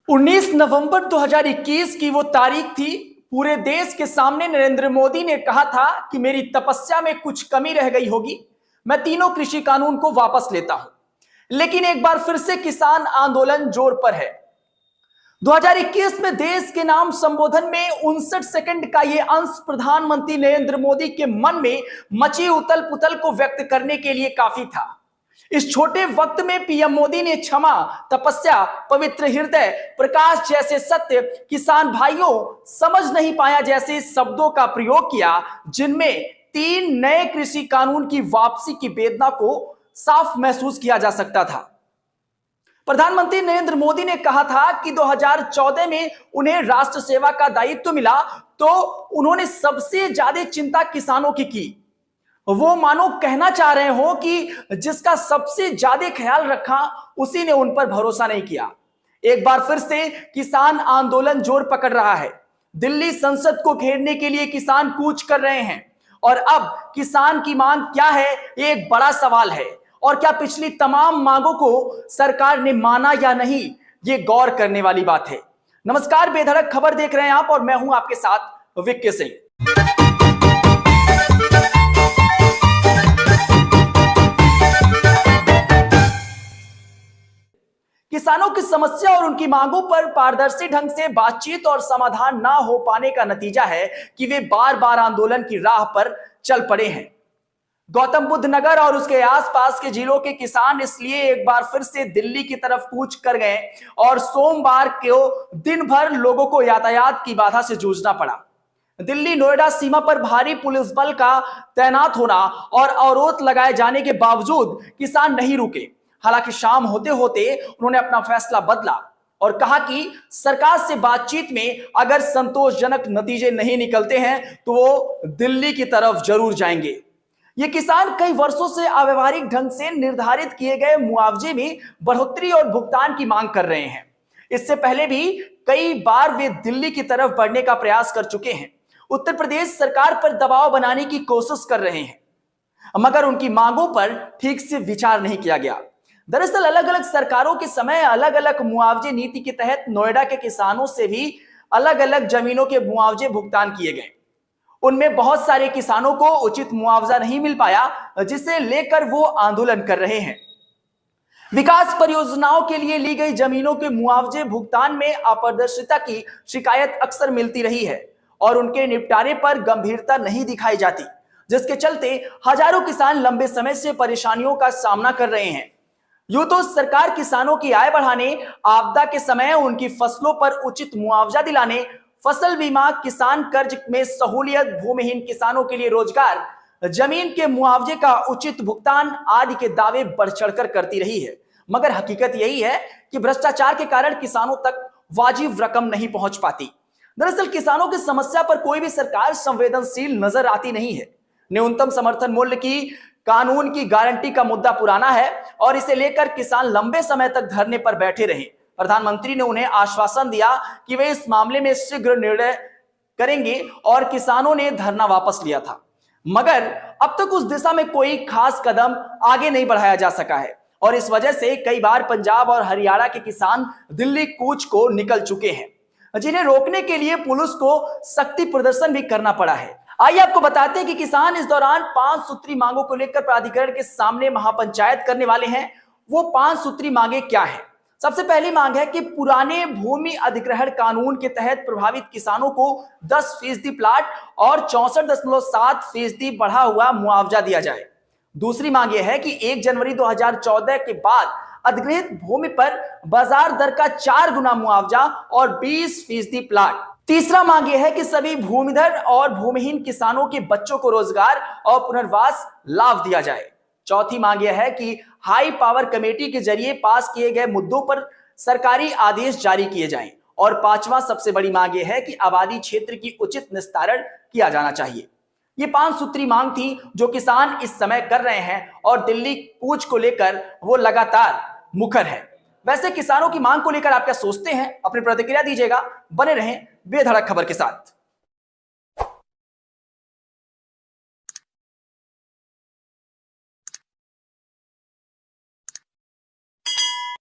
19 नवंबर 2021 की वो तारीख थी। पूरे देश के सामने नरेंद्र मोदी ने कहा था कि मेरी तपस्या में कुछ कमी रह गई होगी, मैं तीनों कृषि कानून को वापस लेता हूं। लेकिन एक बार फिर से किसान आंदोलन जोर पर है। 2021 में देश के नाम संबोधन में 59 सेकंड का यह अंश प्रधानमंत्री नरेंद्र मोदी के मन में मची उथल पुथल को व्यक्त करने के लिए काफी था। इस छोटे वक्त में पीएम मोदी ने क्षमा, तपस्या, पवित्र हृदय, प्रकाश जैसे सत्य, किसान भाइयों समझ नहीं पाया जैसे शब्दों का प्रयोग किया, जिनमें 3 नए कृषि कानून की वापसी की वेदना को साफ महसूस किया जा सकता था। प्रधानमंत्री नरेंद्र मोदी ने कहा था कि 2014 में उन्हें राष्ट्र सेवा का दायित्व मिला तो उन्होंने सबसे ज्यादा चिंता किसानों की। वो मानो कहना चाह रहे हो कि जिसका सबसे ज्यादा ख्याल रखा उसी ने उन पर भरोसा नहीं किया। एक बार फिर से किसान आंदोलन जोर पकड़ रहा है। दिल्ली संसद को घेरने के लिए किसान कूच कर रहे हैं और अब किसान की मांग क्या है, ये एक बड़ा सवाल है। और क्या पिछली तमाम मांगों को सरकार ने माना या नहीं, ये गौर करने वाली बात है। नमस्कार, बेधड़क खबर देख रहे हैं आप और मैं हूं आपके साथ विक्की सिंह। किसानों की समस्या और उनकी मांगों पर पारदर्शी ढंग से बातचीत और समाधान ना हो पाने का नतीजा है कि वे बार बार आंदोलन की राह पर चल पड़े हैं। गौतम बुद्ध नगर और उसके आसपास के जिलों के किसान इसलिए एक बार फिर से दिल्ली की तरफ कूच कर गए और सोमवार को दिन भर लोगों को यातायात की बाधा से जूझना पड़ा। दिल्ली नोएडा सीमा पर भारी पुलिस बल का तैनात होना और अवरोध लगाए जाने के बावजूद किसान नहीं रुके। हालांकि शाम होते होते उन्होंने अपना फैसला बदला और कहा कि सरकार से बातचीत में अगर संतोषजनक नतीजे नहीं निकलते हैं तो वो दिल्ली की तरफ जरूर जाएंगे। ये किसान कई वर्षों से अव्यवहारिक ढंग से निर्धारित किए गए मुआवजे में बढ़ोतरी और भुगतान की मांग कर रहे हैं। इससे पहले भी कई बार वे दिल्ली की तरफ बढ़ने का प्रयास कर चुके हैं। उत्तर प्रदेश सरकार पर दबाव बनाने की कोशिश कर रहे हैं, मगर उनकी मांगों पर ठीक से विचार नहीं किया गया। दरअसल अलग अलग सरकारों के समय अलग अलग मुआवजे नीति के तहत नोएडा के किसानों से भी अलग अलग जमीनों के मुआवजे भुगतान किए गए। उनमें बहुत सारे किसानों को उचित मुआवजा नहीं मिल पाया, जिसे लेकर वो आंदोलन कर रहे हैं। विकास परियोजनाओं के लिए ली गई जमीनों के मुआवजे भुगतान में अपारदर्शिता की शिकायत अक्सर मिलती रही है और उनके निपटारे पर गंभीरता नहीं दिखाई जाती, जिसके चलते हजारों किसान लंबे समय से परेशानियों का सामना कर रहे हैं। यूं तो सरकार किसानों की आय बढ़ाने, आपदा के समय उनकी फसलों पर उचित मुआवजा दिलाने, फसल बीमा, किसान कर्ज में सहूलियत, भूमिहीन किसानों के लिए रोजगार, जमीन के मुआवजे का उचित भुगतान आदि के दावे बढ़ चढ़कर करती रही है। मगर हकीकत यही है कि भ्रष्टाचार के कारण किसानों तक वाजिब रकम नहीं पहुंच पाती। दरअसल किसानों की समस्या पर कोई भी सरकार संवेदनशील नजर आती नहीं है। न्यूनतम समर्थन मूल्य की कानून की गारंटी का मुद्दा पुराना है और इसे लेकर किसान लंबे समय तक धरने पर बैठे रहे। प्रधानमंत्री ने उन्हें आश्वासन दिया कि वे इस मामले में शीघ्र निर्णय करेंगे और किसानों ने धरना वापस लिया था, मगर अब तक उस दिशा में कोई खास कदम आगे नहीं बढ़ाया जा सका है और इस वजह से कई बार पंजाब और हरियाणा के किसान दिल्ली कूच को निकल चुके हैं, जिन्हें रोकने के लिए पुलिस को शक्ति प्रदर्शन भी करना पड़ा है। आइए आपको बताते हैं कि किसान इस दौरान 5 सूत्री मांगों को लेकर प्राधिकरण के सामने महापंचायत करने वाले हैं। वो 5 सूत्री मांगे क्या है? सबसे पहली मांग है कि पुराने भूमि अधिग्रहण कानून के तहत प्रभावित किसानों को 10% प्लाट और 64.7% बढ़ा हुआ मुआवजा दिया जाए। दूसरी मांग यह है कि 1 जनवरी 2014 के बाद अधिग्रहित भूमि पर बाजार दर का 4 गुना मुआवजा और 20% प्लाट। तीसरा मांग यह है कि सभी भूमिधर और भूमिहीन किसानों के बच्चों को रोजगार और पुनर्वास लाभ दिया जाए। चौथी मांग यह है कि हाई पावर कमेटी के जरिए पास किए गए मुद्दों पर सरकारी आदेश जारी किए जाएं। और पांचवा सबसे बड़ी मांग यह है कि आबादी क्षेत्र की उचित निस्तारण किया जाना चाहिए। ये 5 सूत्री मांग थी जो किसान इस समय कर रहे हैं और दिल्ली कूच को लेकर वो लगातार मुखर है। वैसे किसानों की मांग को लेकर आप क्या सोचते हैं? अपनी प्रतिक्रिया दीजिएगा। बने रहें बेधड़क खबर के साथ।